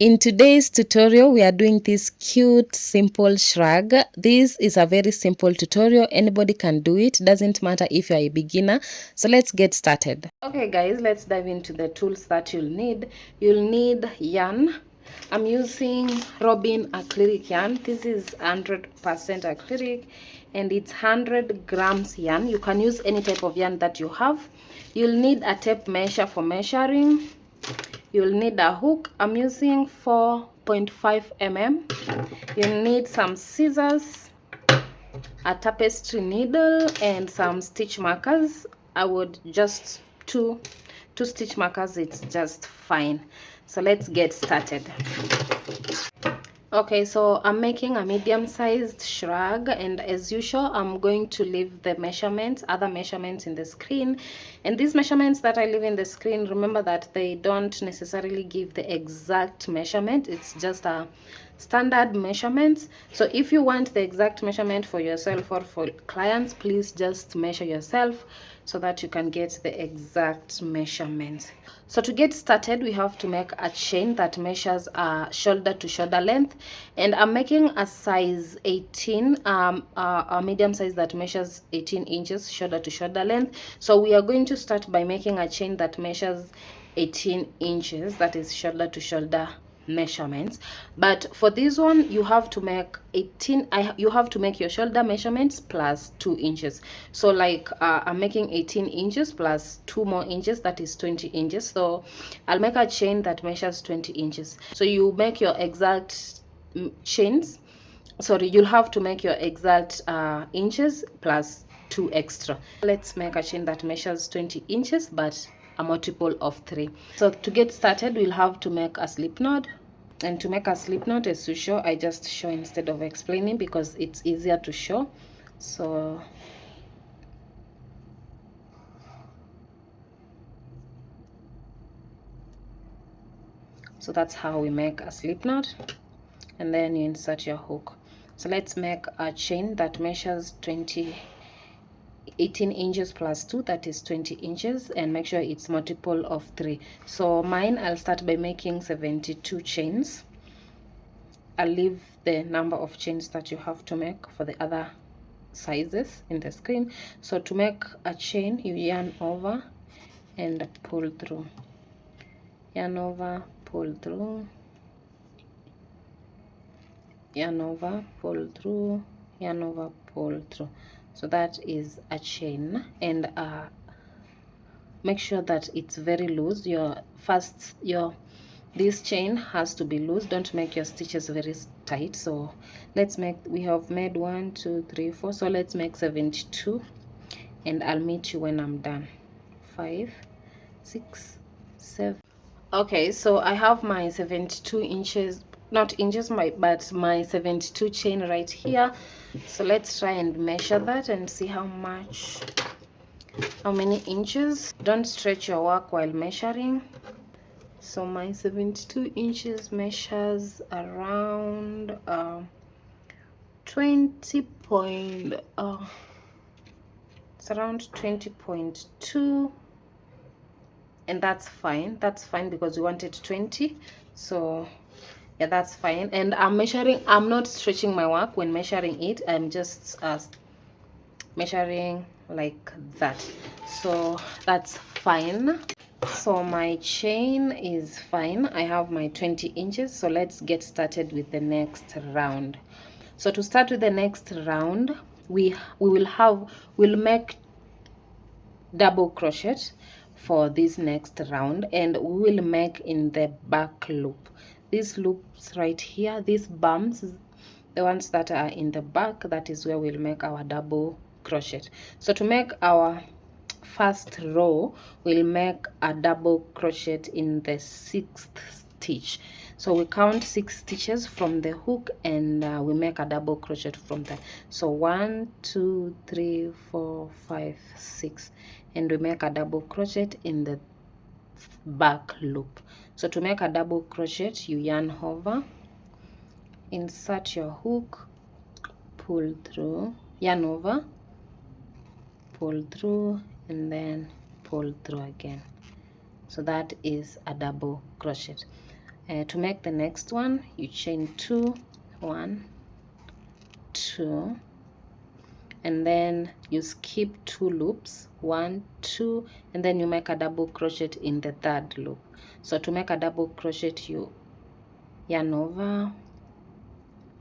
In today's tutorial, we are doing this cute, simple shrug. This is a very simple tutorial. Anybody can do it. Doesn't matter if you're a beginner. So let's get started. Okay guys, let's dive into the tools that you'll need. You'll need yarn. I'm using Robin acrylic yarn. This is 100% acrylic and it's 100 grams yarn. You can use any type of yarn that you have. You'll need a tape measure for measuring. You'll need a hook. I'm using 4.5 mm. You'll need some scissors, a tapestry needle, and some stitch markers. I would just two stitch markers, it's just fine. So let's get started. Okay, so I'm making a medium-sized shrug, and as usual I'm going to leave the measurements, other measurements in the screen. And these measurements that I leave in the screen, remember that they don't necessarily give the exact measurement. It's just a standard measurements. So if you want the exact measurement for yourself or for clients, please just measure yourself so that you can get the exact measurements. So to get started, we have to make a chain that measures shoulder to shoulder length, and I'm making a size 18, a medium size that measures 18 inches shoulder to shoulder length. So we are going to start by making a chain that measures 18 inches, that is shoulder to shoulder measurements. But for this one you have to make 18, you have to make your shoulder measurements plus 2 inches. So like I'm making 18 inches plus 2 more inches, that is 20 inches. So I'll make a chain that measures 20 inches. So you make your exact chains, sorry, you'll have to make your exact inches plus 2 extra. Let's make a chain that measures 20 inches but a multiple of 3. So to get started, we'll have to make a slip knot. And to make a slip knot, as usual, I just show instead of explaining because it's easier to show. So that's how we make a slip knot, and then you insert your hook. So let's make a chain that measures 18 inches plus 2, that is 20 inches, and make sure it's multiple of 3. So mine, I'll start by making 72 chains. I'll leave the number of chains that you have to make for the other sizes in the screen. So to make a chain, you yarn over and pull through, yarn over, pull through, yarn over, pull through, yarn over, pull through. So that is a chain. And make sure that it's very loose. This chain has to be loose. Don't make your stitches very tight. So let's make, we have made 1 2 3 4, so let's make 72, and I'll meet you when I'm done. 5 6 7. Okay, so I have my 72 inches, not inches, but my 72 chain right here. So let's try and measure that and see how many inches. Don't stretch your work while measuring. So my 72 inches measures around it's around 20.2, and that's fine. That's fine because we wanted 20. So yeah, that's fine. And I'm measuring, I'm not stretching my work when measuring it. I'm just measuring like that. So that's fine. So my chain is fine. I have my 20 inches. So let's get started with the next round. So to start with the next round, we'll make double crochet for this next round, and we will make in the back loop. These loops right here, these bumps, the ones that are in the back, that is where we'll make our double crochet. So to make our first row, we'll make a double crochet in the 6th stitch. So we count 6 stitches from the hook, and we make a double crochet from there. So 1 2 3 4 5 6, and we make a double crochet in the back loop. So to make a double crochet, you yarn over, insert your hook, pull through, yarn over, pull through, and then pull through again. So that is a double crochet. To make the next one, you chain 2, 1, 2, and then you skip 2 loops, 1, 2, and then you make a double crochet in the 3rd loop. So to make a double crochet, you yarn over,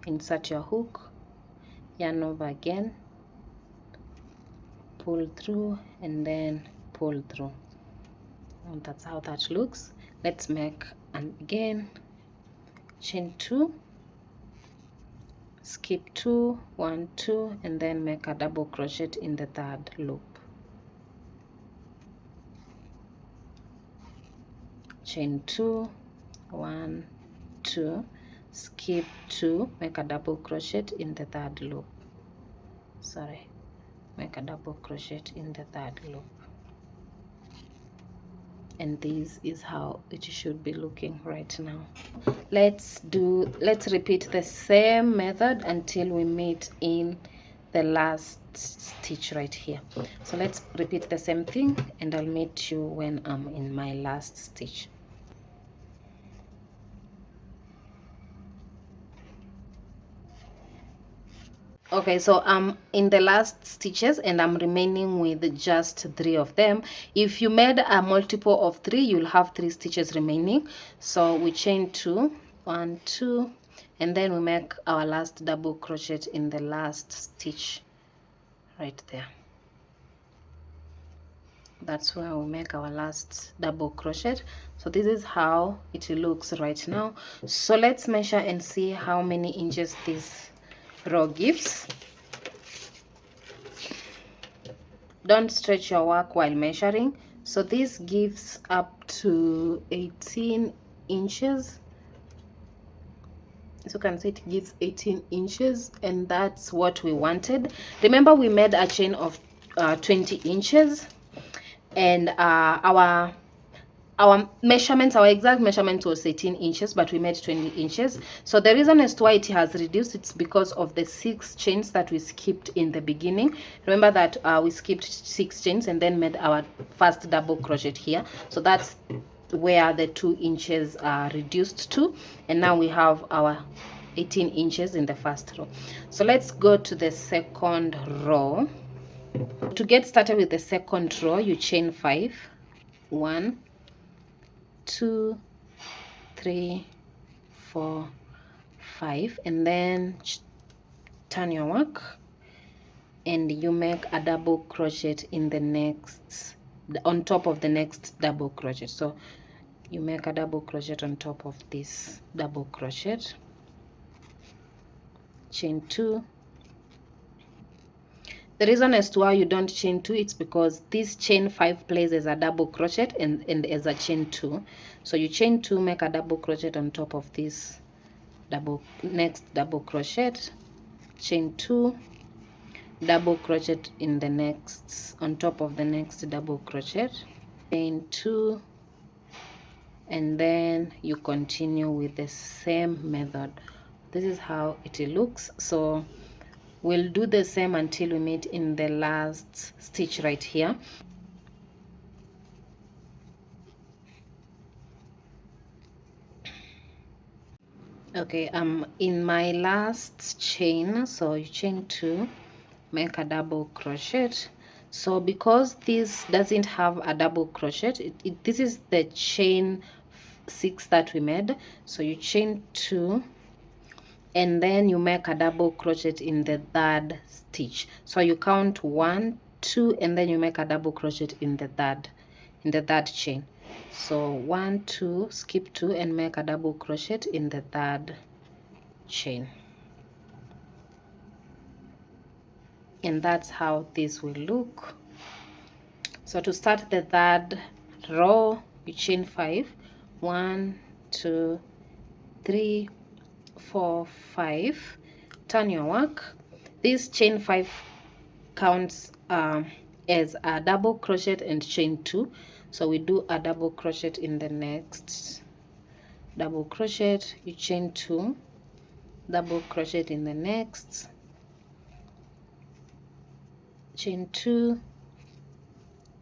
insert your hook, yarn over again, pull through, and then pull through. And that's how that looks. Let's make again, chain 2, skip 2, 1, 2, and then make a double crochet in the 3rd loop. Chain 2, 1, 2, skip 2, make a double crochet in the 3rd loop. Sorry, make a double crochet in the 3rd loop. And this is how it should be looking right now. Let's repeat the same method until we meet in the last stitch right here. So let's repeat the same thing, and I'll meet you when I'm in my last stitch. Okay, so I'm in the last stitches and I'm remaining with just 3 of them. If you made a multiple of 3, you'll have 3 stitches remaining. So we chain 2, 1, 2, and then we make our last double crochet in the last stitch right there. That's where we make our last double crochet. So this is how it looks right now. So let's measure and see how many inches this row gives. Don't stretch your work while measuring. So this gives up to 18 inches. As you can see, it gives 18 inches, and that's what we wanted. Remember, we made a chain of 20 inches, and our measurements, our exact measurement was 18 inches, but we made 20 inches. So the reason as to why it has reduced, it's because of the 6 chains that we skipped in the beginning. Remember that we skipped 6 chains and then made our first double crochet here. So that's where the 2 inches are reduced to, and now we have our 18 inches in the first row. So let's go to the second row. To get started with the second row, you chain 5, 1, 2, 3, 4, 5, and then turn your work and you make a double crochet in the next, on top of the next double crochet. So you make a double crochet on top of this double crochet, chain 2. The reason as to why you don't chain 2, it's because this chain 5 plays as a double crochet and as a chain 2. So you chain 2, make a double crochet on top of this next double crochet, chain 2, double crochet in the next, on top of the next double crochet, chain 2, and then you continue with the same method. This is how it looks. So we'll do the same until we meet in the last stitch right here. Okay, in my last chain, so you chain 2, make a double crochet. So because this doesn't have a double crochet, this is the chain 6 that we made. So you chain 2, and then you make a double crochet in the 3rd stitch. So you count 1, 2, and then you make a double crochet in the third chain. So 1, 2, skip 2, and make a double crochet in the 3rd chain. And that's how this will look. So to start the 3rd row, you chain 5, 1, 2, 3, 4, 5, turn your work. This chain 5 counts as a double crochet and chain 2. So we do a double crochet in the next double crochet, you chain 2, double crochet in the next, chain 2,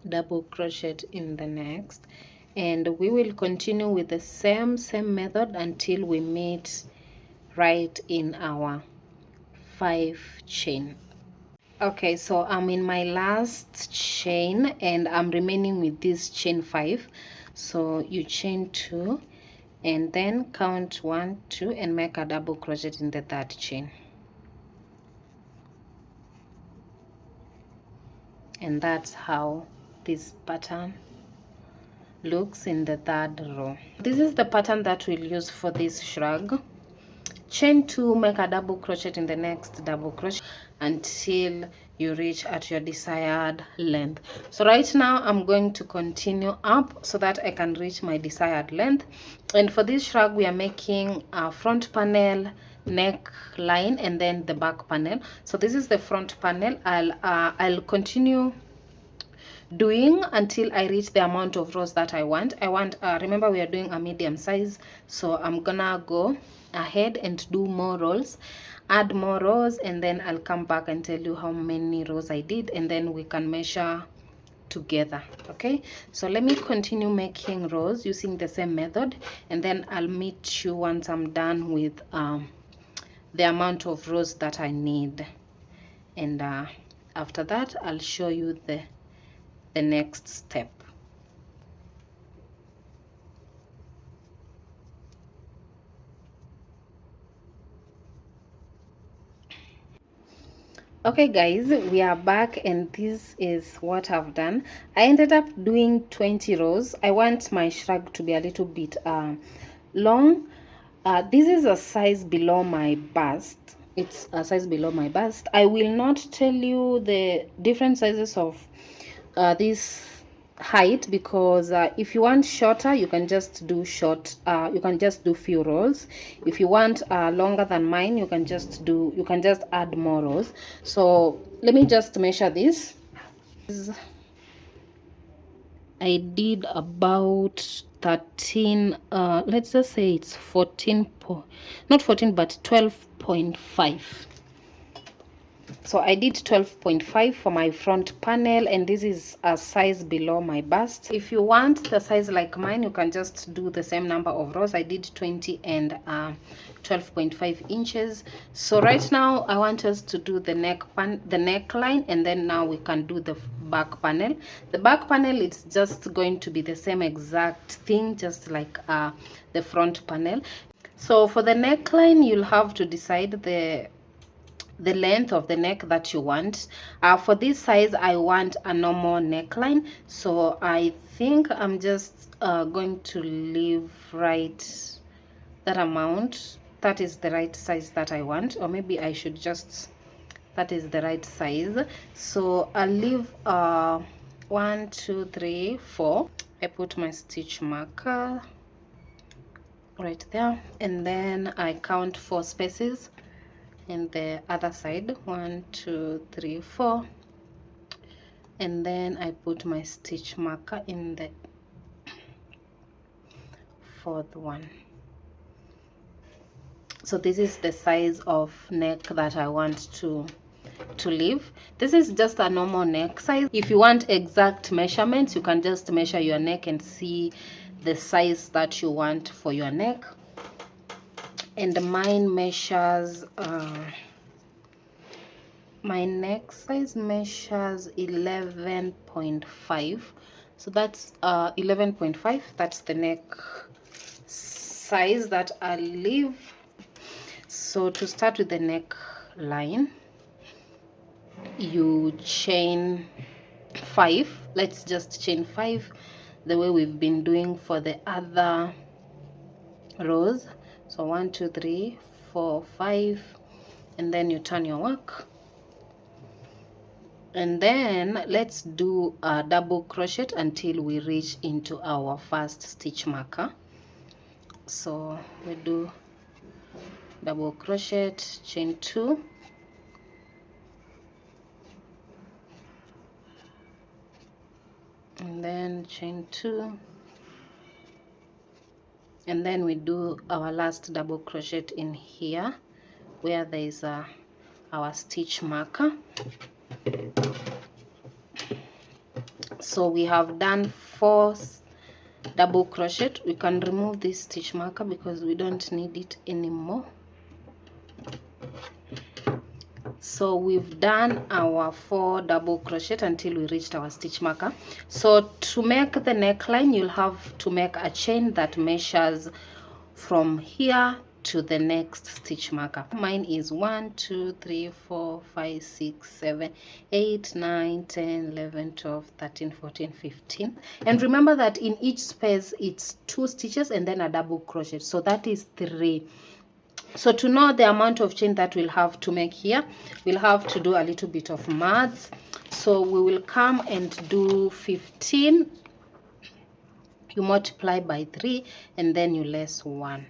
double crochet in the next, and we will continue with the same method until we meet right in our 5 chain. Okay, so I'm in my last chain and I'm remaining with this chain 5. So you chain 2 and then count 1, 2 and make a double crochet in the 3rd chain. And that's how this pattern looks in the 3rd row. This is the pattern that we'll use for this shrug. Chain 2, make a double crochet in the next double crochet until you reach at your desired length. So right now I'm going to continue up so that I can reach my desired length. And for this shrug we are making a front panel, neckline, and then the back panel. So this is the front panel. I'll continue doing until I reach the amount of rows that I want. Remember we are doing a medium size, so I'm gonna go ahead and do more rows, add more rows, and then I'll come back and tell you how many rows I did, and then we can measure together. Okay, so let me continue making rows using the same method, and then I'll meet you once I'm done with the amount of rows that I need, and after that I'll show you the next step. Okay guys, we are back and this is what I've done. I ended up doing 20 rows. I want my shrug to be a little bit long. This is a size below my bust. It's a size below my bust. I will not tell you the different sizes of this height because if you want shorter you can just do short, you can just do few rows. If you want longer than mine you can just add more rows. So let me just measure this. I did about 13, let's just say it's 14, not 14 but 12.5. So I did 12.5 for my front panel, and this is a size below my bust. If you want the size like mine, you can just do the same number of rows. I did 20 and 12.5 inches. So right now I want us to do the neckline, and then now we can do the back panel. The back panel, it's just going to be the same exact thing, just like the front panel. So for the neckline, you'll have to decide the length of the neck that you want. For this size I want a normal neckline, so I think I'm just going to leave right that amount. That is the right size that I want, or maybe I should just, that is the right size. So I'll leave 1 2 3 4. I put my stitch marker right there, and then I count 4 spaces in the other side, 1 2 3 4, and then I put my stitch marker in the 4th one. So this is the size of neck that I want to leave. This is just a normal neck size. If you want exact measurements, you can just measure your neck and see the size that you want for your neck. And mine measures my neck size measures 11.5. So that's 11.5. That's the neck size that I'll leave. So to start with the neck line, you chain 5. Let's just chain 5 the way we've been doing for the other rows. So 1 2 3 4 5, and then you turn your work, and then let's do a double crochet until we reach into our first stitch marker. So we do double crochet, chain 2, and then chain 2, and then we do our last double crochet in here where there is our stitch marker. So we have done 4 double crochet. We can remove this stitch marker because we don't need it anymore. So we've done our 4 double crochet until we reached our stitch marker. So to make the neckline, you'll have to make a chain that measures from here to the next stitch marker. Mine is 1 2 3 4 5 6 7 8 9 10 11 12 13 14 15, and remember that in each space it's 2 stitches and then a double crochet, so that is 3. So to know the amount of chain that we'll have to make here, we'll have to do a little bit of maths. So we will come and do 15, you multiply by 3, and then you less 1.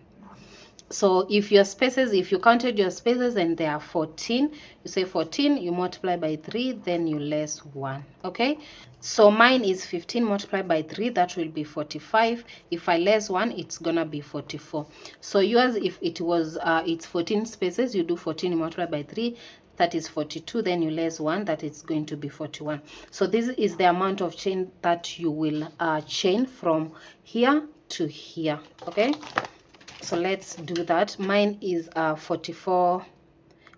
So if your spaces, if you counted your spaces and there are 14, you say 14, you multiply by 3, then you less 1. Okay, so mine is 15 multiplied by 3, that will be 45. If I less 1, it's gonna be 44. So yours, if it was it's 14 spaces, you do 14, you multiply by 3, that is 42, then you less 1, that is going to be 41. So this is the amount of chain that you will chain from here to here. Okay, so let's do that. Mine is 44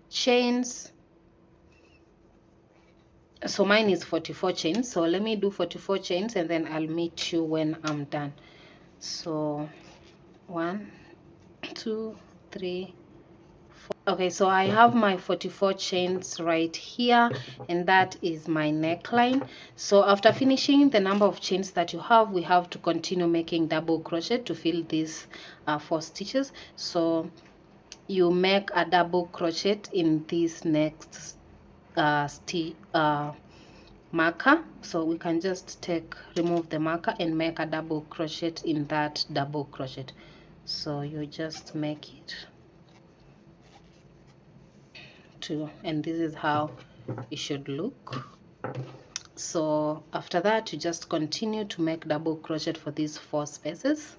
chains. So mine is 44 chains. So let me do 44 chains and then I'll meet you when I'm done. So 1 2 3 4. Okay, so I have my 44 chains right here, and that is my neckline. So after finishing the number of chains that you have, we have to continue making double crochet to fill these 4 stitches. So you make a double crochet in this next marker. So we can just remove the marker and make a double crochet in that double crochet. So you just make it 2, and this is how it should look. So after that, you just continue to make double crochet for these 4 spaces.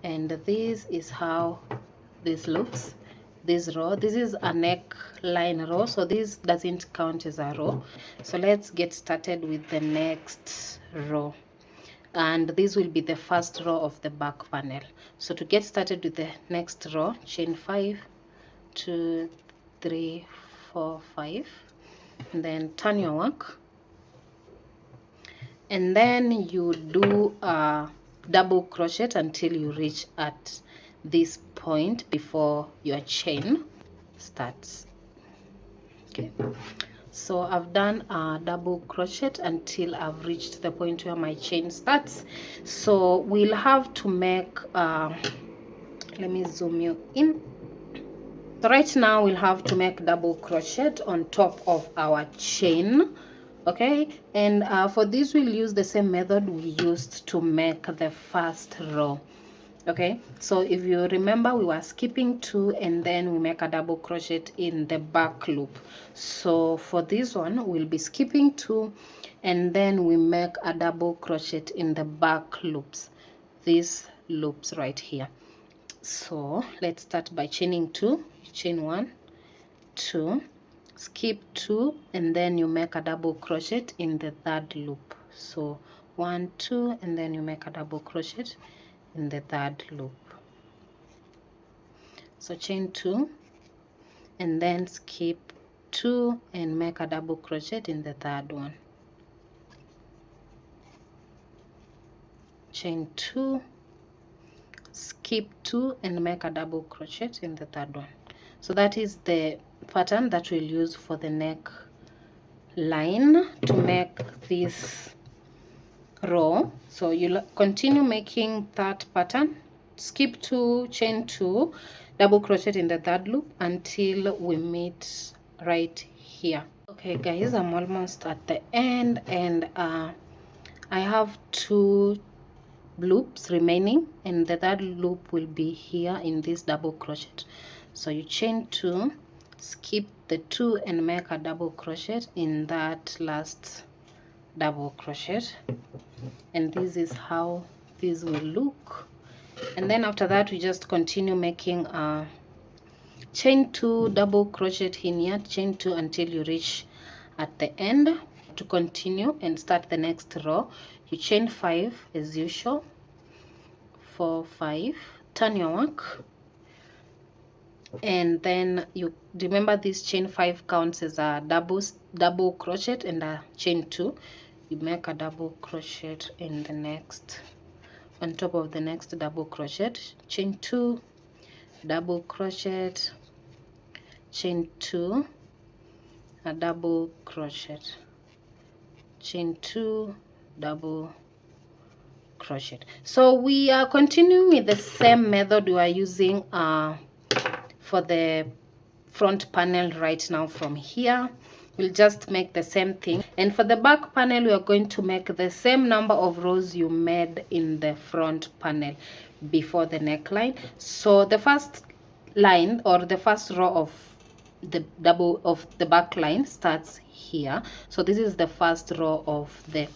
And this is how this looks. This row, this is a neckline row, so this doesn't count as a row. So let's get started with the next row, and this will be the first row of the back panel. So to get started with the next row, chain 5 2 3 4 5, and then turn your work, and then you do a double crochet until you reach at this point before your chain starts. Okay, so I've done a double crochet until I've reached the point where my chain starts. So we'll have to make let me zoom you in. So right now we'll have to make double crochet on top of our chain. Okay, and for this we'll use the same method we used to make the first row. Okay, so if you remember, we were skipping 2 and then we make a double crochet in the back loop. So for this one, we'll be skipping 2 and then we make a double crochet in the back loops, these loops right here. So let's start by chaining 2, chain 1 2, skip 2, and then you make a double crochet in the third loop. So 1 2, and then you make a double crochet in the third loop. So chain 2 and then skip 2 and make a double crochet in the third one. Chain 2, skip 2 and make a double crochet in the third one. So that is the pattern that we'll use for the neck line to make this row. So you'll continue making that pattern, skip 2, chain 2, double crochet in the third loop until we meet right here. Okay guys, I'm almost at the end, and I have 2 loops remaining, and the third loop will be here in this double crochet. So you chain 2, skip the 2 and make a double crochet in that last double crochet, and this is how this will look. And then after that we just continue making chain 2, double crochet in here, chain 2 until you reach at the end. To continue and start the next row, you chain 5 as usual, 4, 5, turn your work, and then you remember this chain 5 counts as a double crochet and a chain 2. You make a double crochet in the next, on top of the next double crochet, chain 2, double crochet, chain 2, a double crochet, chain 2, double crochet. So we are continuing with the same method we are using for the front panel right now. From here we'll just make the same thing, and for the back panel we are going to make the same number of rows you made in the front panel before the neckline. So the first line, or the first row of the double of the back line, starts here. So this is the first row of the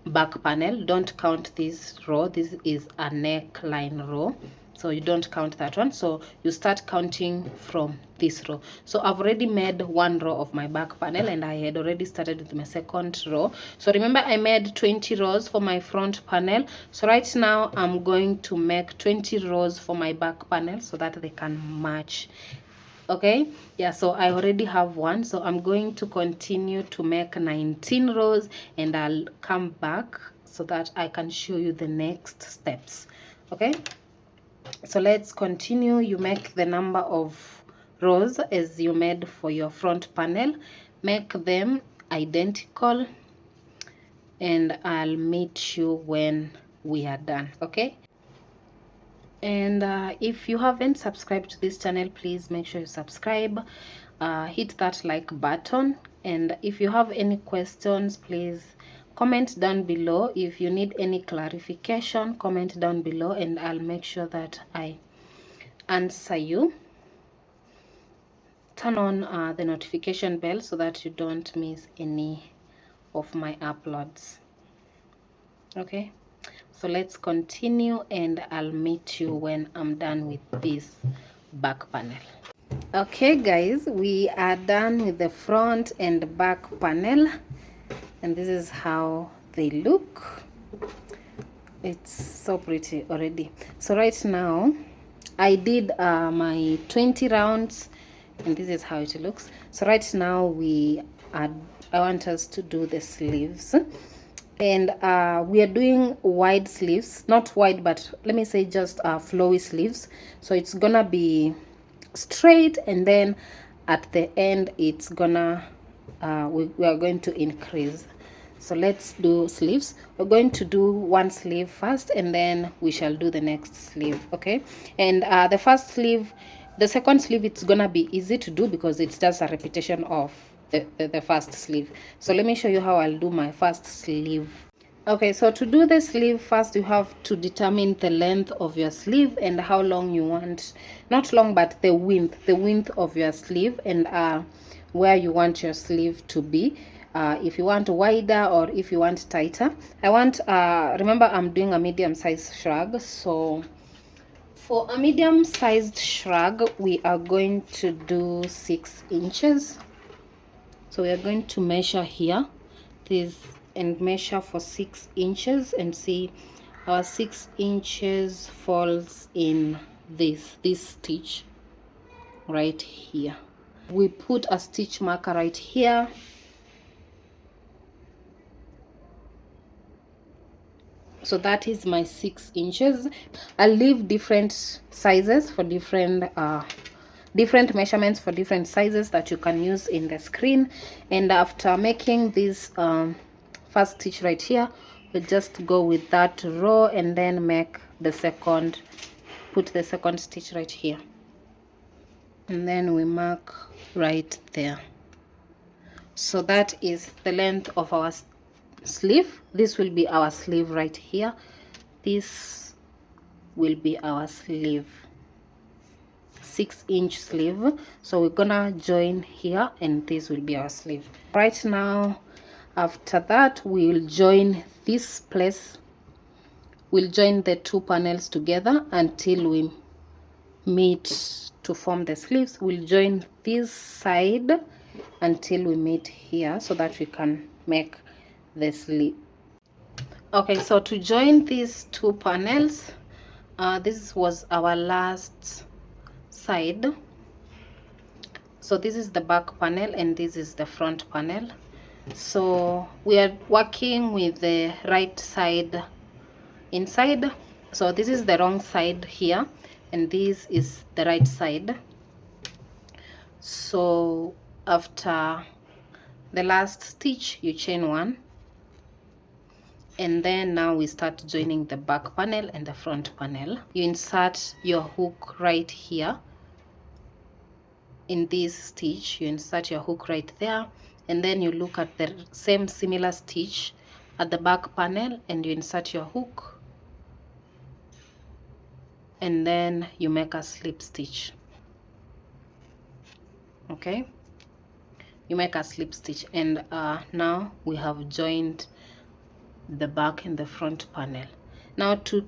back panel. Don't count this row, this is a neckline row, so you don't count that one. So you start counting from this row. So I've already made one row of my back panel, and I had already started with my second row. So remember, I made 20 rows for my front panel. So right now I'm going to make 20 rows for my back panel so that they can match. Okay, yeah, so I already have one, so I'm going to continue to make 19 rows, and I'll come back so that I can show you the next steps. Okay, so let's continue. You make the number of rows as you made for your front panel, make them identical, and I'll meet you when we are done. Okay, and if you haven't subscribed to this channel, please make sure you subscribe, hit that like button, and if you have any questions, please comment down below. If you need any clarification, comment down below, and I'll make sure that I answer you. Turn on the notification bell so that you don't miss any of my uploads. Okay, so let's continue, and I'll meet you when I'm done with this back panel. Okay guys, we are done with the front and back panel, and this is how they look. It's so pretty already. So right now I did my 20 rounds, and this is how it looks. So right now I want us to do the sleeves, and we are doing wide sleeves, not wide, but let me say just flowy sleeves. So it's gonna be straight, and then at the end it's gonna we are going to increase. So let's do sleeves. We're going to do one sleeve first, and then we shall do the next sleeve. Okay, and the first sleeve, the second sleeve, it's gonna be easy to do because it's just a repetition of the first sleeve. So let me show you how I'll do my first sleeve. Okay, so to do the sleeve, first you have to determine the length of your sleeve and how long you want, not long, but the width of your sleeve, and where you want your sleeve to be, if you want wider or if you want tighter. I want remember, I'm doing a medium-sized shrug, so for a medium-sized shrug we are going to do 6 inches. So we are going to measure here this and measure for 6 inches, and see our 6 inches falls in this stitch right here. We put a stitch marker right here. So that is my 6 inches. I'll leave different sizes for different measurements for different sizes that you can use in the screen. And after making this first stitch right here, we'll just go with that row and then make the second, put the second stitch right here, and then we mark right there. So that is the length of our sleeve. This will be our sleeve right here. This will be our sleeve, 6-inch sleeve. So we're gonna join here, and this will be our sleeve. Right now, after that, we'll join this place. We'll join the two panels together until we meet to form the sleeves. We'll join this side until we meet here so that we can make the sleeve. Okay, so to join these two panels, this was our last side. So this is the back panel and this is the front panel. So we are working with the right side inside. So this is the wrong side here and this is the right side. So after the last stitch, you chain one, and then now we start joining the back panel and the front panel. You insert your hook right here in this stitch. You insert your hook right there, and then you look at the same similar stitch at the back panel and you insert your hook, and then you make a slip stitch. Okay, you make a slip stitch, and now we have joined the back and the front panel. Now to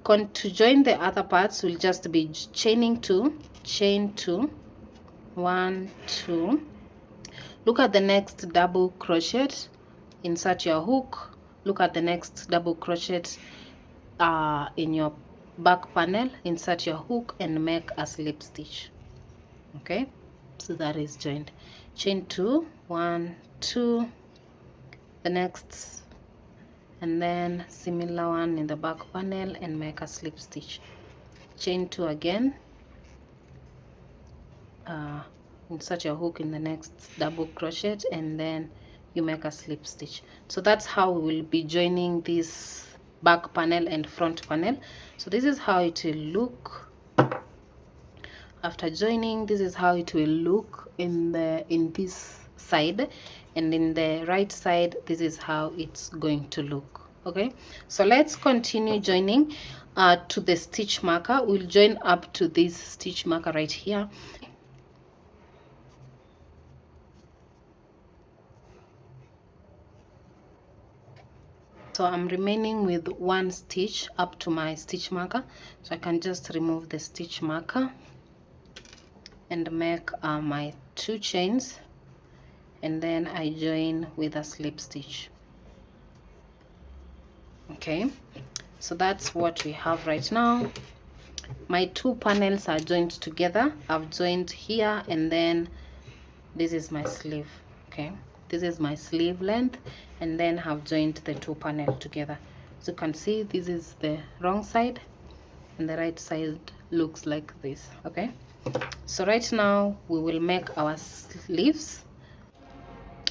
join the other parts, we'll just be chaining two, chain two, 1, 2. Look at the next double crochet, insert your hook, look at the next double crochet in your back panel, insert your hook and make a slip stitch. Okay, so that is joined. Chain 2, 1, 2, the next, and then similar one in the back panel and make a slip stitch. Chain 2 again, insert your hook in the next double crochet and then you make a slip stitch. So that's how we will be joining this back panel and front panel. So this is how it will look after joining. This is how it will look in this side, and in the right side this is how it's going to look. Okay, so let's continue joining to the stitch marker. We'll join up to this stitch marker right here. So I'm remaining with one stitch up to my stitch marker, so I can just remove the stitch marker and make my 2 chains, and then I join with a slip stitch. Okay, so that's what we have right now. My 2 panels are joined together. I've joined here, and then this is my sleeve. Okay, this is my sleeve length, and then have joined the 2 panels together. As you can see, this is the wrong side and the right side looks like this. Okay, so right now we will make our sleeves.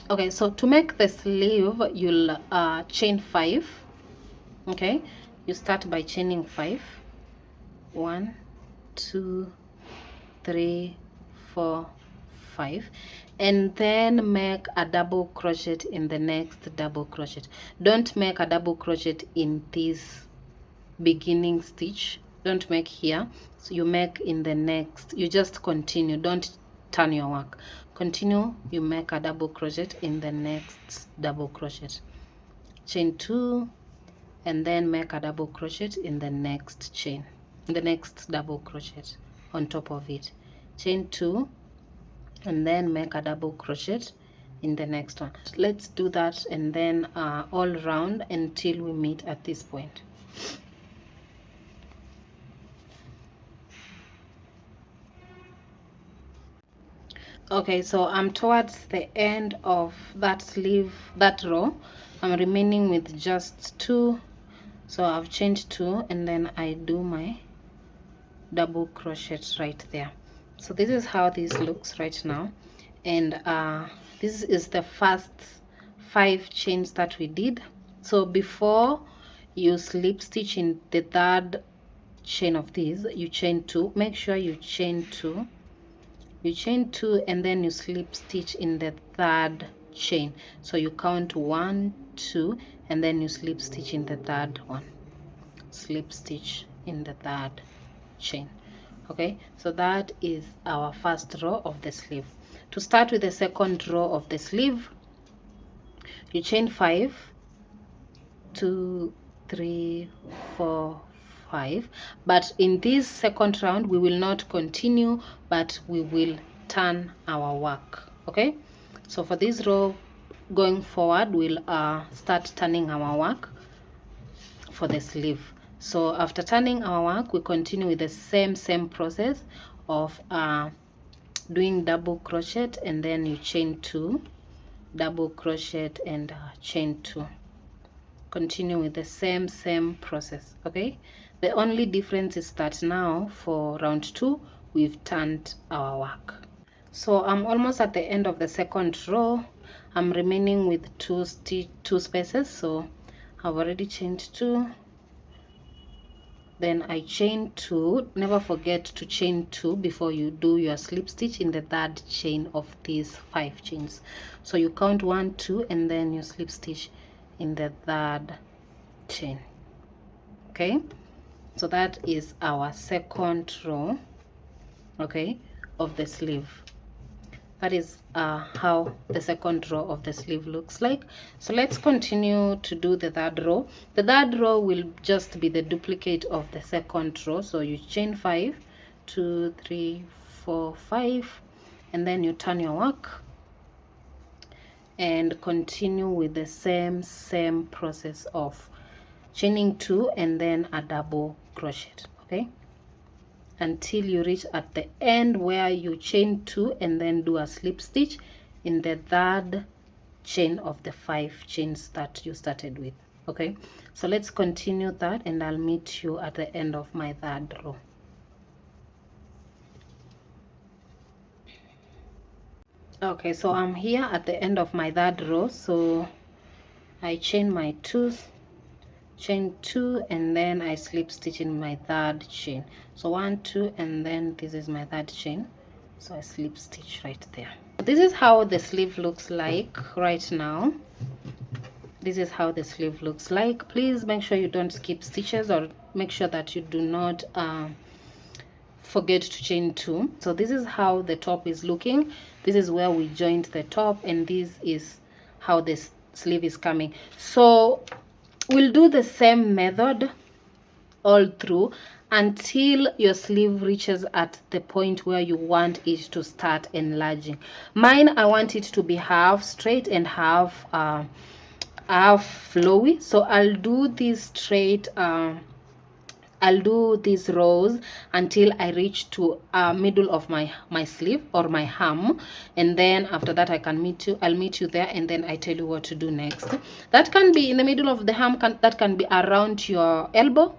Okay, so to make the sleeve, you'll chain 5. Okay, you start by chaining 5. 1, 2, 3, 4, 5, and then make a double crochet in the next double crochet. Don't make a double crochet in this beginning stitch. Don't make here. So you make in the next. You just continue. Don't turn your work. Continue. You make a double crochet in the next double crochet. Chain 2, and then make a double crochet in the next chain, in the next double crochet on top of it. Chain 2, and then make a double crochet in the next one. Let's do that, and then all round until we meet at this point. Okay, so I'm towards the end of that sleeve, that row. I'm remaining with just 2, so I've chained 2, and then I do my double crochet right there. So this is how this looks right now, and this is the first 5 chains that we did. So before you slip stitch in the 3rd chain of these, you chain 2. Make sure you chain 2. You chain 2, and then you slip stitch in the 3rd chain. So you count 1, 2, and then you slip stitch in the 3rd one. Slip stitch in the 3rd chain. Okay, so that is our first row of the sleeve. To start with the second row of the sleeve, you chain 5, 2, 3, 4, 5, but in this second round we will not continue, but we will turn our work. Okay, so for this row going forward, we'll start turning our work for the sleeve. So after turning our work, we continue with the same process of doing double crochet, and then you chain 2, double crochet, and chain 2. Continue with the same process. Okay, the only difference is that now for round 2 we've turned our work. So I'm almost at the end of the second row. I'm remaining with two spaces, so I've already chained 2, then I chain 2. Never forget to chain 2 before you do your slip stitch in the third chain of these 5 chains. So you count 1, 2, and then you slip stitch in the third chain. Okay, so that is our second row, okay, of the sleeve. That is how the second row of the sleeve looks like. So let's continue to do the third row. The third row will just be the duplicate of the second row. So you chain 5, 2, 3, 4, 5, and then you turn your work and continue with the same process of chaining 2 and then a double crochet. Okay, until you reach at the end where you chain 2 and then do a slip stitch in the third chain of the 5 chains that you started with. Okay, so let's continue that, and I'll meet you at the end of my third row. Okay, so I'm here at the end of my third row. So I chain my 2, chain 2, and then I slip stitch in my third chain. So 1, 2, and then this is my third chain, so I slip stitch right there. This is how the sleeve looks like right now. This is how the sleeve looks like. Please make sure you don't skip stitches, or make sure that you do not forget to chain 2. So this is how the top is looking. This is where we joined the top, and this is how this sleeve is coming. So we'll do the same method all through until your sleeve reaches at the point where you want it to start enlarging. Mine, I want it to be half straight and half flowy. So I'll do this straight, I'll do these rows until I reach to middle of my sleeve or my hem, and then after that I'll meet you there, and then I tell you what to do next. That can be in the middle of the hem, that can be around your elbow.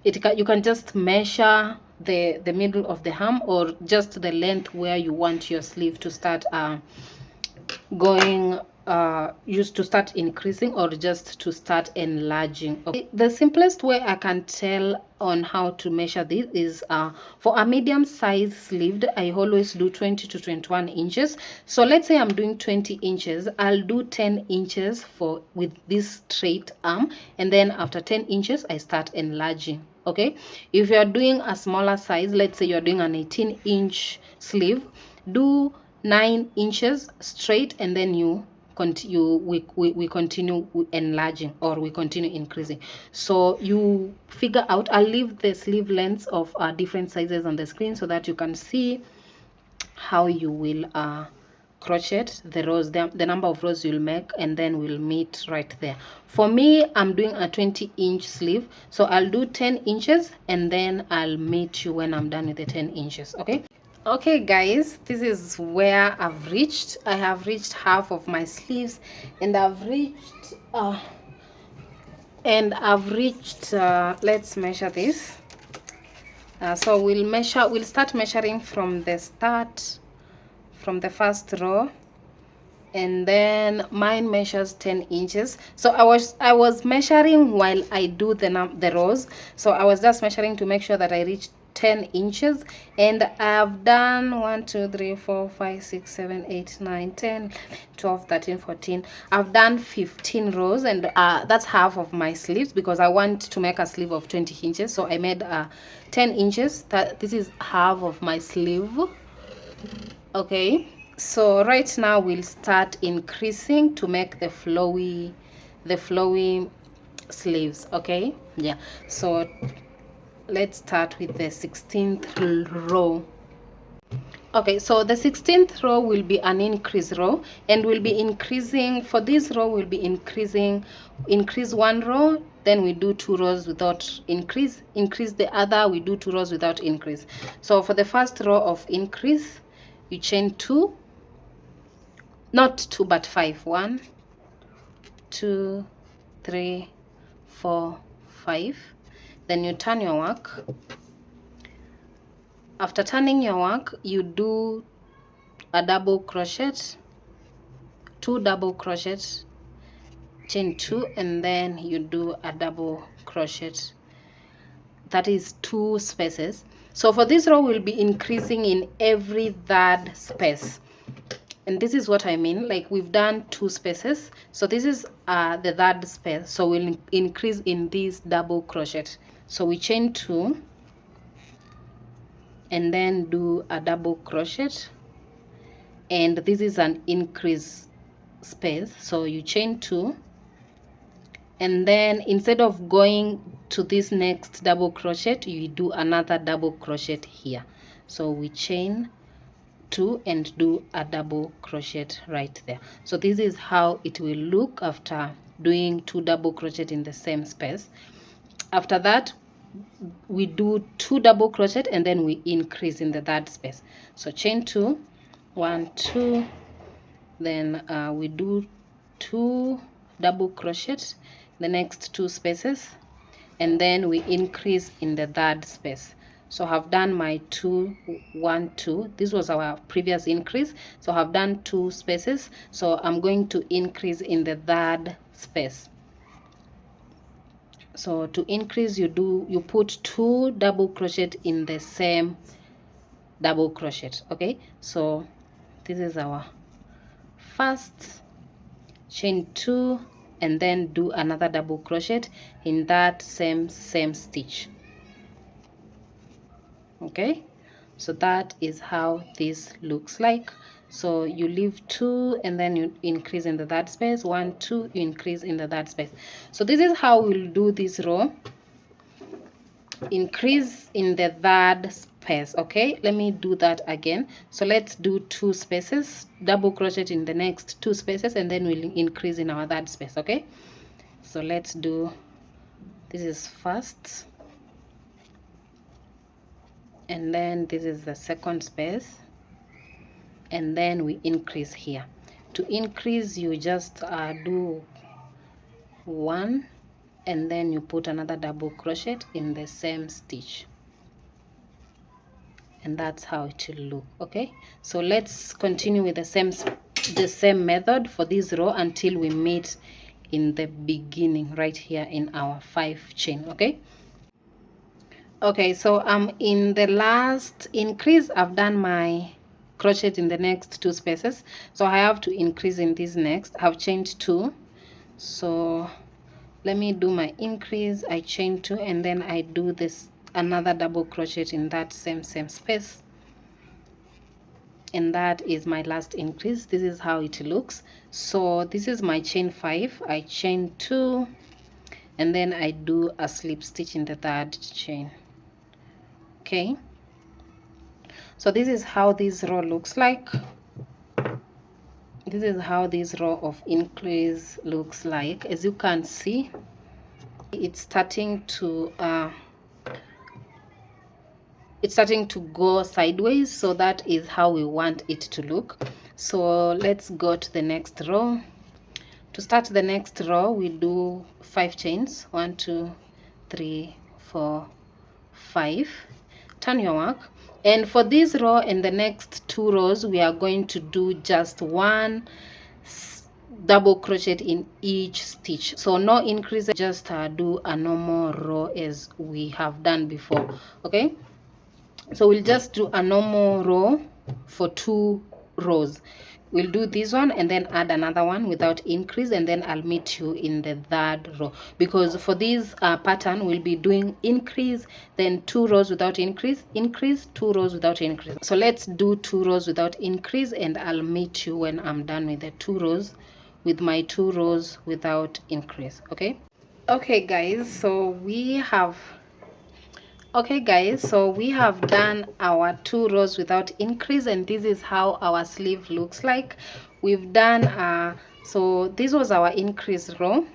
You can just measure the middle of the hem, or just the length where you want your sleeve to start going, used to start increasing, or just to start enlarging. Okay. The simplest way I can tell on how to measure this is for a medium size sleeve, I always do 20 to 21 inches. So let's say I'm doing 20 inches, I'll do 10 inches with this straight arm, and then after 10 inches I start enlarging. Okay, if you are doing a smaller size, let's say you're doing an 18-inch sleeve, do 9 inches straight, and then we continue enlarging, or we continue increasing. So you figure out. I'll leave the sleeve lengths of different sizes on the screen so that you can see how you will crochet the rows, the number of rows you'll make, and then we'll meet right there. For me, I'm doing a 20-inch sleeve, so I'll do 10 inches and then I'll meet you when I'm done with the 10 inches. Okay guys, this is where I've reached. I have reached half of my sleeves, and I've reached let's measure this. So we'll start measuring from the first row, and then mine measures 10 inches. So I was measuring while I do the rows. So I was just measuring to make sure that I reached 10 inches, and I've done 1 2 3 4 5 6 7 8 9 10 12 13 14. I've done 15 rows, and that's half of my sleeves, because I want to make a sleeve of 20 inches. So I made 10 inches. This is half of my sleeve. Okay, so right now we'll start increasing to make the flowy sleeves. Okay, yeah, so let's start with the 16th row. Okay, so the 16th row will be an increase row, and we'll be increasing, for this row we'll be increase one row, then we do 2 rows without increase the other, we do 2 rows without increase. So for the first row of increase, you chain 2, not 2 but 5, 1 2 3 4 5, then you turn your work. After turning your work, you do a double crochet, 2 double crochet, chain 2, and then you do a double crochet, that is 2 spaces. So for this row we'll be increasing in every third space, and this is what I mean, like we've done 2 spaces, so this is the third space, so we'll increase in this double crochet. So we chain 2 and then do a double crochet, and this is an increase space, so you chain 2, and then instead of going to this next double crochet, you do another double crochet here. So we chain 2 and do a double crochet right there. So this is how it will look after doing 2 double crochet in the same space. After that, we do 2 double crochet and then we increase in the third space. So chain 2, 1 2, then we do 2 double crochet the next 2 spaces, and then we increase in the third space. So I've done my 2 1 2, this was our previous increase, so I've done 2 spaces, so I'm going to increase in the third space. So to increase, you put 2 double crochet in the same double crochet. Okay, so this is our first, chain 2 and then do another double crochet in that same stitch. Okay, so that is how this looks like. So you leave 2 and then you increase in the third space, 1 2, you increase in the third space. So this is how we'll do this row, increase in the third space. Okay, let me do that again. So let's do 2 spaces, double crochet in the next 2 spaces, and then we'll increase in our third space. Okay, so let's do, this is first, and then this is the second space, and then we increase here. To increase, you just do 1 and then you put another double crochet in the same stitch, and that's how it will look. Okay, so let's continue with the same method for this row until we meet in the beginning right here in our 5 chain. Okay, so in the last increase, I've done my crochet in the next 2 spaces, so I have to increase in this next. I've chained 2, so let me do my increase. I chain 2 and then I do this another double crochet in that same space, and that is my last increase. This is how it looks. So this is my chain 5. I chain 2 and then I do a slip stitch in the third chain. Okay, so this is how this row looks like. This is how this row of increase looks like. As you can see, it's starting to go sideways, so that is how we want it to look. So let's go to the next row. To start the next row, we do 5 chains, 1 2 3 4 5. Turn your work, and for this row and the next 2 rows, we are going to do just 1 double crochet in each stitch. So no increase, just do a normal row as we have done before. Okay, so we'll just do a normal row for 2 rows. We'll do this one and then add another one without increase, and then I'll meet you in the third row, because for this pattern we'll be doing increase, then 2 rows without increase, increase, 2 rows without increase. So let's do 2 rows without increase, and I'll meet you when I'm done with the 2 rows, with my 2 rows without increase. Okay, guys, so we have Okay guys, so we have done our 2 rows without increase, and this is how our sleeve looks like. We've done so this was our increase row.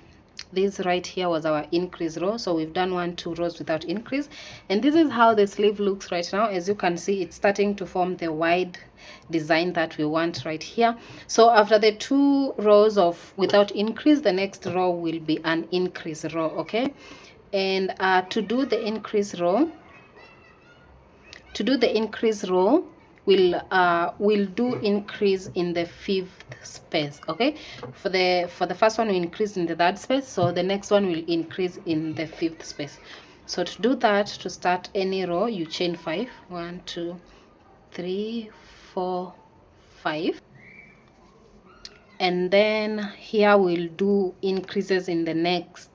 This right here was our increase row. So we've done 2 rows without increase, and this is how the sleeve looks right now. As you can see, it's starting to form the wide design that we want right here. So after the 2 rows of without increase, the next row will be an increase row. Okay, and to do the increase row, we'll do increase in the 5th space. Okay, for the first one we increase in the 3rd space, so the next one will increase in the 5th space. So to do that, to start any row, you chain 5. 1 2 3 4 5, and then here we'll do increases in the next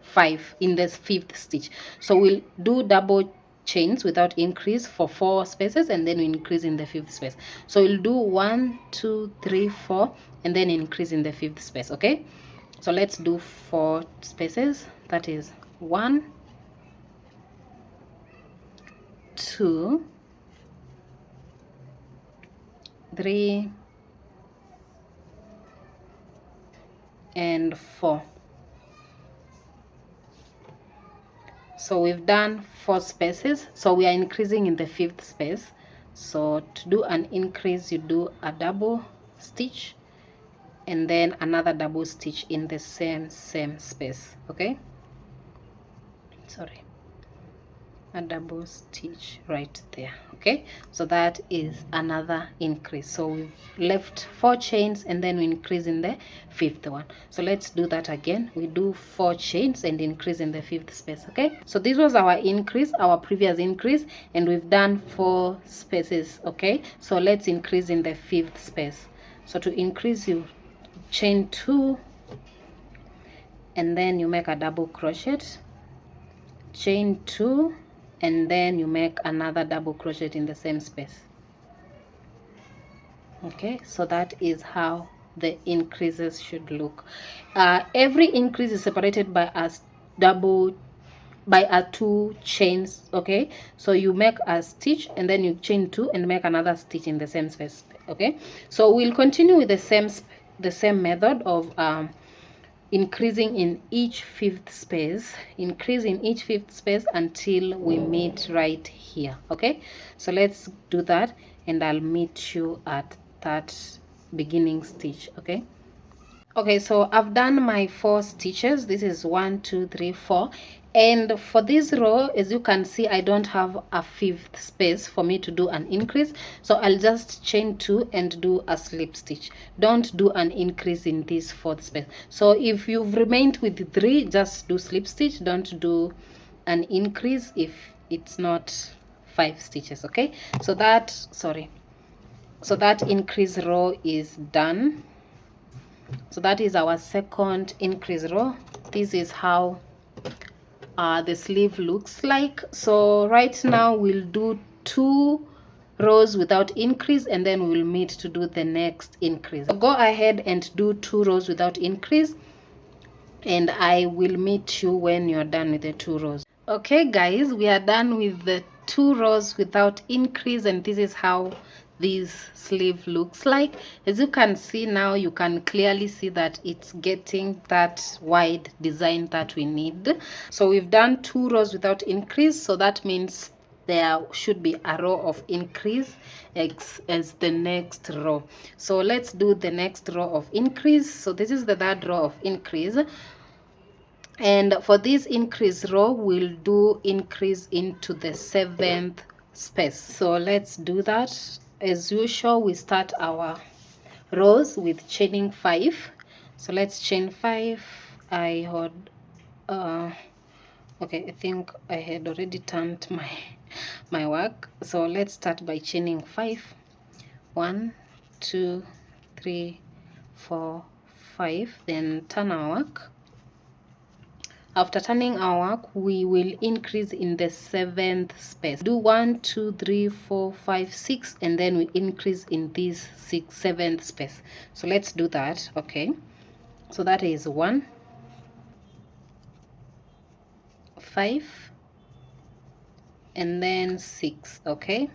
5 in the 5th stitch. So we'll do double chains without increase for 4 spaces, and then we increase in the 5th space. So we'll do 1 2 3 4, and then increase in the 5th space. Okay, so let's do 4 spaces. That is 1 2 3 and 4. So we've done 4 spaces, so we are increasing in the 5th space. So to do an increase, you do a double stitch and then another double stitch in the same space. Okay, sorry, a double stitch right there. Okay, so that is another increase. So we've left 4 chains and then we increase in the 5th one. So let's do that again. We do 4 chains and increase in the 5th space. Okay, so this was our increase, our previous increase, and we've done 4 spaces. Okay, so let's increase in the 5th space. So to increase, you chain 2 and then you make a double crochet, chain 2, and then you make another double crochet in the same space. Okay, so that is how the increases should look. Every increase is separated by a 2 chains. Okay, so you make a stitch and then you chain 2 and make another stitch in the same space. Okay, so we'll continue with the same method of increasing in each 5th space, increase in each 5th space until we meet right here. Okay, so let's do that, and I'll meet you at that beginning stitch. Okay, so I've done my 4 stitches. This is 1 2 3 4, and for this row, as you can see, I don't have a 5th space for me to do an increase, so I'll just chain 2 and do a slip stitch. Don't do an increase in this 4th space. So if you've remained with 3, just do slip stitch. Don't do an increase if it's not 5 stitches. Okay, so that increase row is done. So that is our second increase row. This is how the sleeve looks like. So right now we'll do 2 rows without increase, and then we'll meet to do the next increase. So go ahead and do 2 rows without increase, and I will meet you when you're done with the 2 rows. Okay guys, we are done with the 2 rows without increase, and this is how this sleeve looks like. As you can see now, you can clearly see that it's getting that wide design that we need. So we've done 2 rows without increase, so that means there should be a row of increase as the next row. So let's do the next row of increase. So this is the 3rd row of increase, and for this increase row, we'll do increase into the 7th space. So let's do that. As usual, we start our rows with chaining 5. So let's chain 5. I had okay, I think I had already turned my work, so let's start by chaining 5. 1 2 3 4 5, then turn our work. After turning our work, we will increase in the 7th space. Do 1 2 3 4 5 6, and then we increase in this 7th space. So let's do that. Okay, so that is 1 5 and then 6, okay,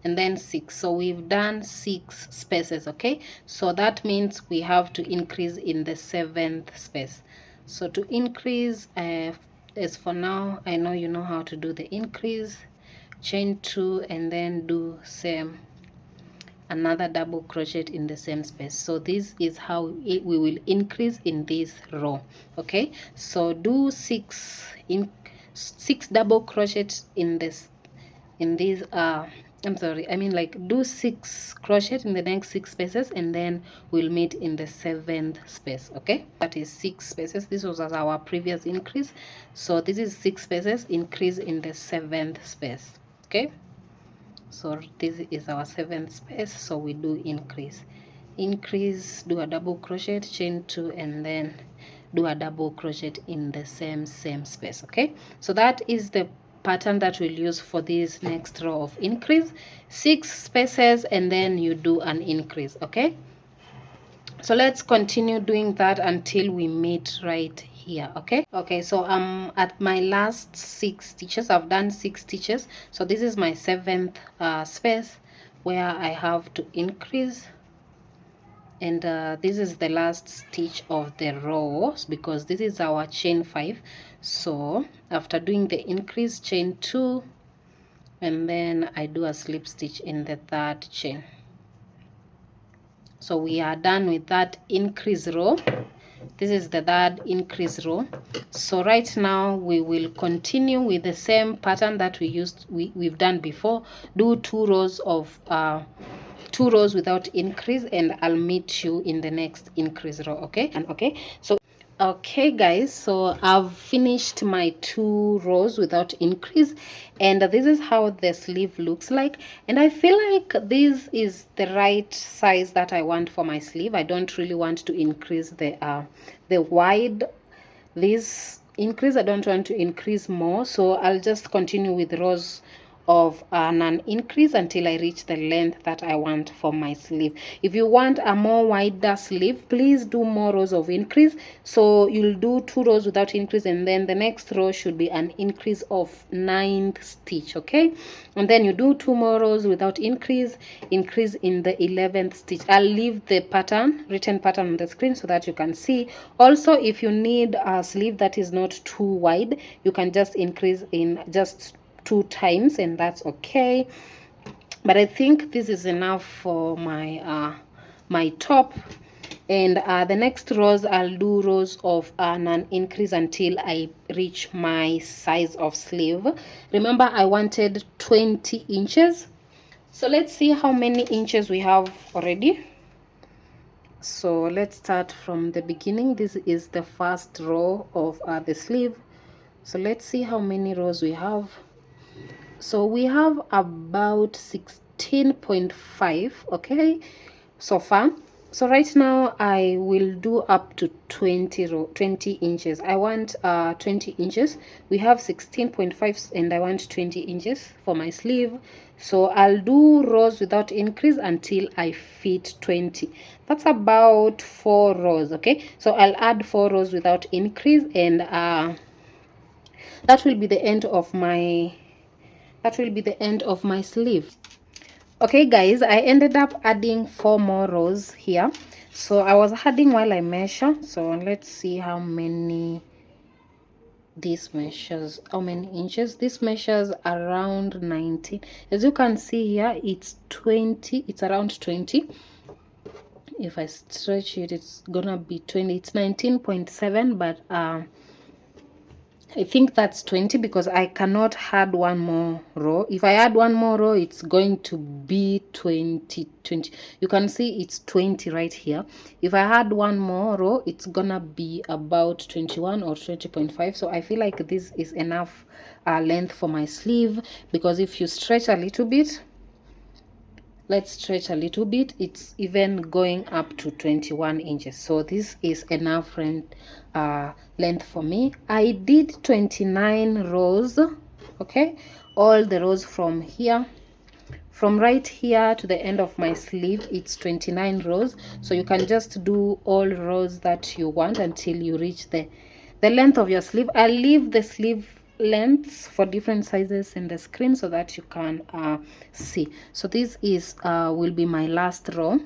and then 6. So we've done 6 spaces, okay. So that means we have to increase in the 7th space. So to increase, as for now, I know you know how to do the increase. Chain 2 and then do same, another double crochet in the same space. So this is how we will increase in this row, okay. So do 6 double crochet in this I'm sorry, I mean, like, do 6 crochet in the next 6 spaces, and then we'll meet in the 7th space, okay. That is 6 spaces. This was our previous increase, so this is 6 spaces, increase in the 7th space, okay. So this is our 7th space, so we do increase, do a double crochet, chain 2, and then do a double crochet in the same space, okay. So that is the pattern that we'll use for this next row of increase. 6 spaces, and then you do an increase, okay. So let's continue doing that until we meet right here, okay. Okay, so I'm at my last 6 stitches. I've done 6 stitches, so this is my 7th space where I have to increase, and this is the last stitch of the rows because this is our chain 5. So after doing the increase, chain 2, and then I do a slip stitch in the 3rd chain. So we are done with that increase row. This is the 3rd increase row. So right now we will continue with the same pattern that we've done before. Do 2 rows of 2 rows without increase, and I'll meet you in the next increase row, okay. And okay, so okay guys, so I've finished my 2 rows without increase, and this is how the sleeve looks like. And I feel like this is the right size that I want for my sleeve. I don't really want to increase the wide, this increase. I don't want to increase more, so I'll just continue with rows of an increase until I reach the length that I want for my sleeve. If you want a more wider sleeve, please do more rows of increase. So you'll do 2 rows without increase, and then the next row should be an increase of 9th stitch, okay. And then you do 2 more rows without increase in the 11th stitch. I'll leave the pattern, written pattern, on the screen so that you can see. Also, if you need a sleeve that is not too wide, you can just increase in just 2 times, and that's okay. But I think this is enough for my my top. And the next rows, I'll do rows of an increase until I reach my size of sleeve. Remember, I wanted 20 inches. So let's see how many inches we have already. So let's start from the beginning. This is the first row of the sleeve. So let's see how many rows we have. So we have about 16.5, okay, so far. So right now I will do up to 20 inches. I want 20 inches. We have 16.5 and I want 20 inches for my sleeve. So I'll do rows without increase until I fit 20. That's about 4 rows, okay. So I'll add 4 rows without increase, and that will be the end of my sleeve. Okay guys, I ended up adding 4 more rows here. So I was adding while I measure. So let's see how many this measures, how many inches. This measures around 19. As you can see here, it's 20, it's around 20. If I stretch it, it's gonna be 20. It's 19.7, but I think that's 20 because I cannot add 1 more row. If I add 1 more row, it's going to be 20. You can see it's 20 right here. If I add 1 more row, it's gonna be about 21 or 20.5. So I feel like this is enough length for my sleeve, because if you stretch a little bit, let's stretch a little bit, it's even going up to 21 inches. So this is enough length for me. I did 29 rows, okay, all the rows from here, from right here to the end of my sleeve, it's 29 rows. So you can just do all rows that you want until you reach the length of your sleeve. I'll leave the sleeve lengths for different sizes in the screen so that you can see. So this is will be my last row,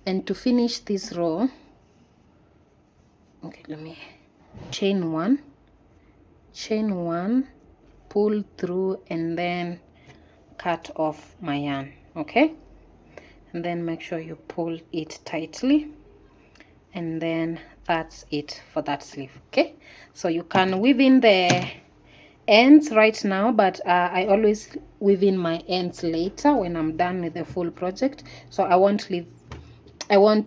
and to finish this row, okay, let me chain one, pull through, and then cut off my yarn. Okay, and then make sure you pull it tightly, and then that's it for that sleeve. Okay, so you can weave in the ends right now, but I always weave in my ends later when I'm done with the full project, so I won't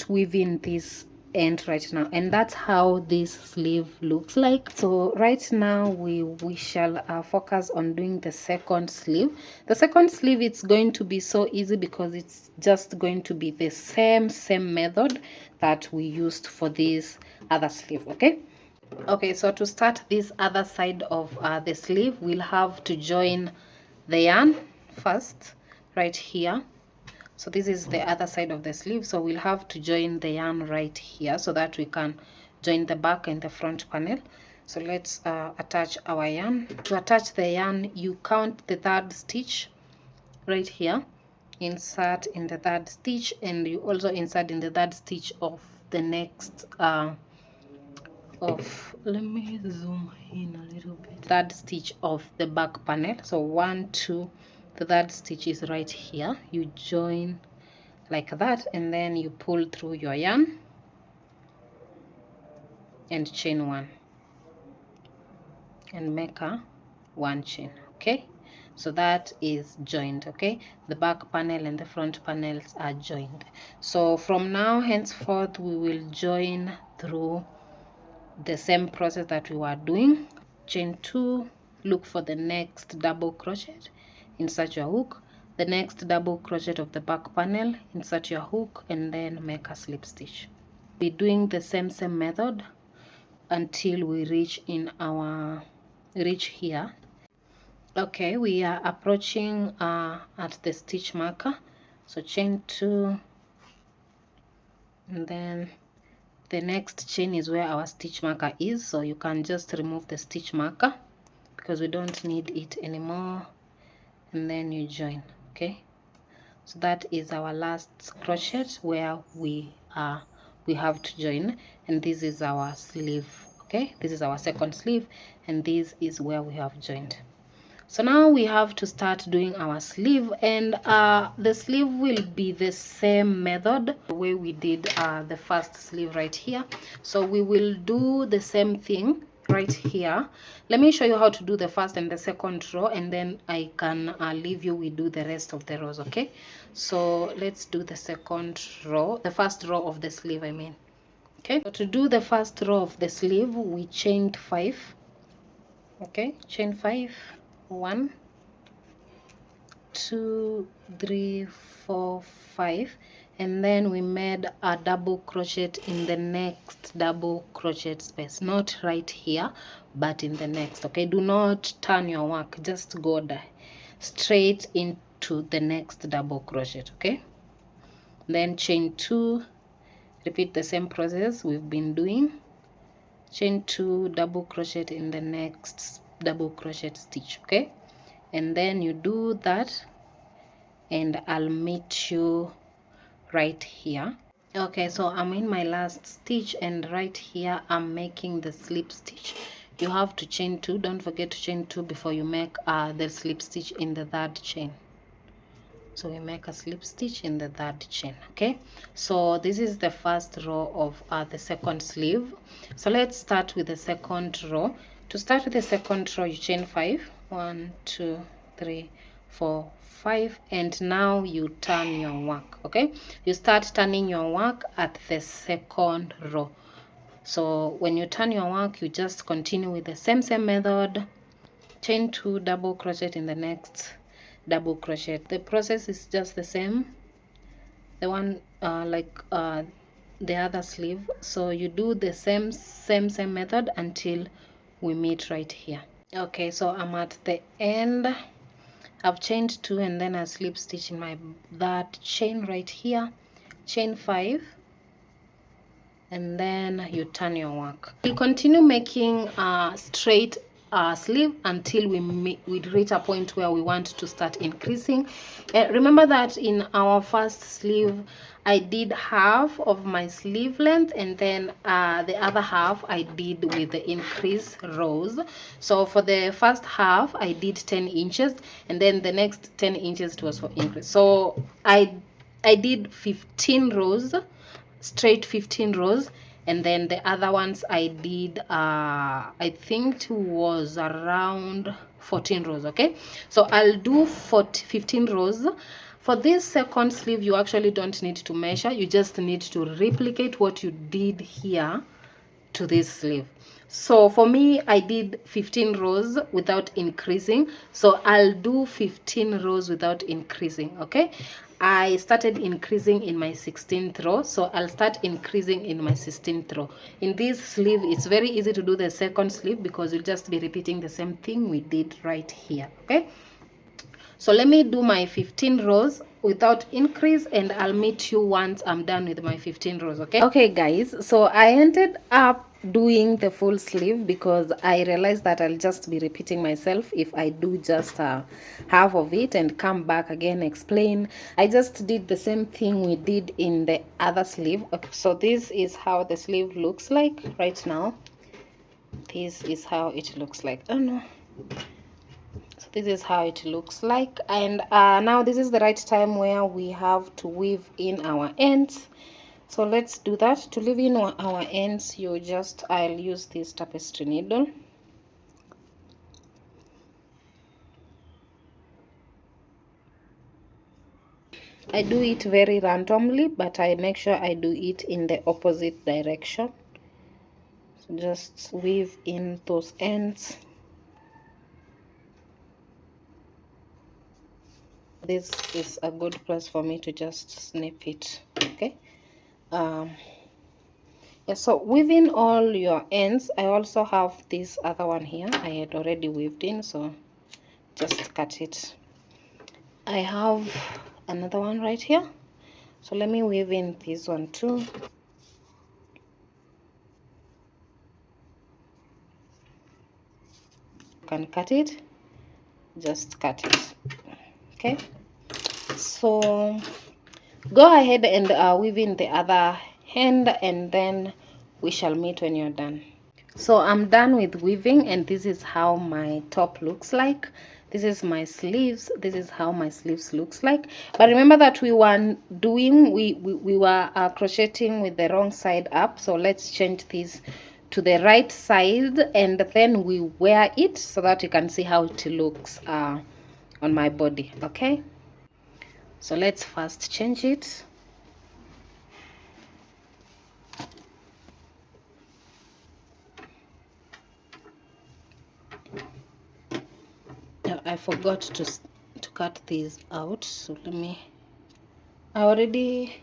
weave in this end right now. And that's how this sleeve looks like. So right now we shall focus on doing the second sleeve. The second sleeve, it's going to be so easy because it's just going to be the same method that we used for this other sleeve. Okay, so to start this other side of the sleeve, we'll have to join the yarn first right here. So this is the other side of the sleeve, so we'll have to join the yarn right here so that we can join the back and the front panel. So let's attach our yarn. To attach the yarn, you count the third stitch right here, insert in the third stitch, and you also insert in the third stitch of the next let me zoom in a little bit, third stitch of the back panel. So 1, 2, the third stitch is right here. You join like that, and then you pull through your yarn and chain one and make a 1 chain. Okay, so that is joined. Okay, the back panel and the front panels are joined. So from now henceforth we will join through the same process that we were doing. Chain 2, look for the next double crochet, insert your hook, the next double crochet of the back panel, insert your hook, and then make a slip stitch. We're doing the same method until we reach here. Okay, we are approaching at the stitch marker, so chain 2, and then the next chain is where our stitch marker is, so you can just remove the stitch marker because we don't need it anymore, and then you join. Okay, so that is our last crochet where we have to join, and this is our sleeve. Okay, this is our second sleeve, and this is where we have joined. So now we have to start doing our sleeve, and the sleeve will be the same method the way we did the first sleeve right here. So we will do the same thing right here. Let me show you how to do the first and the second row, and then I can leave you we do the rest of the rows. Okay, so let's do the second row, the first row of the sleeve, I mean. Okay, so to do the first row of the sleeve, we chained 5. Okay, chain 5, 1, 2, 3, 4, 5, and then we made a double crochet in the next double crochet space, not right here but in the next. Okay, do not turn your work, just go there straight into the next double crochet. Okay, then chain 2, repeat the same process we've been doing. Chain 2, double crochet in the next double crochet stitch. Okay, and then you do that, and I'll meet you right here. Okay, so I'm in my last stitch, and right here I'm making the slip stitch. You have to chain 2, don't forget to chain 2 before you make the slip stitch in the third chain. So we make a slip stitch in the third chain. Okay, so this is the first row of the second sleeve. So let's start with the second row. To start with the second row, you chain 5, 1, 2, 3, 4, 5, and now you turn your work. Okay, you start turning your work at the second row. So when you turn your work, you just continue with the same method. Chain 2, double crochet in the next double crochet. The process is just the same, the one like the other sleeve. So you do the same method until we meet right here. Okay, so I'm at the end. I've chained 2 and then I slip stitch in my that chain right here, chain 5, and then you turn your work. You continue making straight sleeve until we reach a point where we want to start increasing. Remember that in our first sleeve I did half of my sleeve length, and then the other half I did with the increase rows. So for the first half I did 10 inches, and then the next 10 inches it was for increase. So I did 15 rows, straight 15 rows, and then the other ones I did I think it was around 14 rows. Okay, so I'll do 15 rows. For this second sleeve you actually don't need to measure, you just need to replicate what you did here to this sleeve. So for me I did 15 rows without increasing, so I'll do 15 rows without increasing. Okay, I started increasing in my 16th row, so I'll start increasing in my 16th row. In this sleeve it's very easy to do the second sleeve because you'll just be repeating the same thing we did right here. Okay, so let me do my 15 rows without increase, and I'll meet you once I'm done with my 15 rows. Okay guys, so I ended up doing the full sleeve because I realized that I'll just be repeating myself if I do just half of it and come back again explain. I just did the same thing we did in the other sleeve. Okay, so this is how the sleeve looks like right now. This is how it looks like. Oh no, so this is how it looks like. And now this is the right time where we have to weave in our ends. So let's do that. To weave in our ends, I'll use this tapestry needle. I do it very randomly, but I make sure I do it in the opposite direction. So just weave in those ends. This is a good place for me to just snip it. Okay, yeah, so weaving all your ends, I also have this other one here I had already weaved in, so just cut it. I have another one right here, so let me weave in this one too. You can cut it, just cut it. Okay, so go ahead and weave in the other hand, and then we shall meet when you're done. So I'm done with weaving, and this is how my top looks like. This is my sleeves. This is how my sleeves looks like. But remember that we were doing we were crocheting with the wrong side up, so let's change this to the right side, and then we wear it so that you can see how it looks on my body. Okay, so let's first change it. I forgot to cut these out, so I already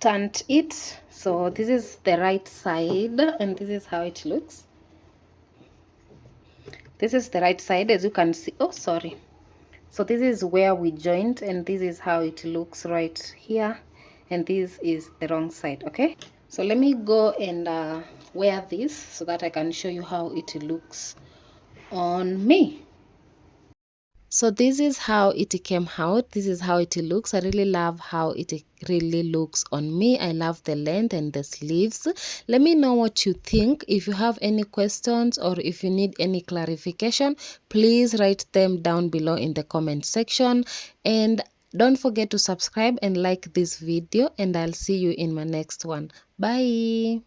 turned it, so this is the right side and this is how it looks. This is the right side, as you can see. Oh, sorry. So this is where we joined, and this is how it looks right here, and this is the wrong side. Okay, so let me go and wear this so that I can show you how it looks on me. So this is how it came out. This is how it looks. I really love how it really looks on me. I love the length and the sleeves. Let me know what you think. If you have any questions or if you need any clarification, please write them down below in the comment section. And don't forget to subscribe and like this video, and I'll see you in my next one. Bye.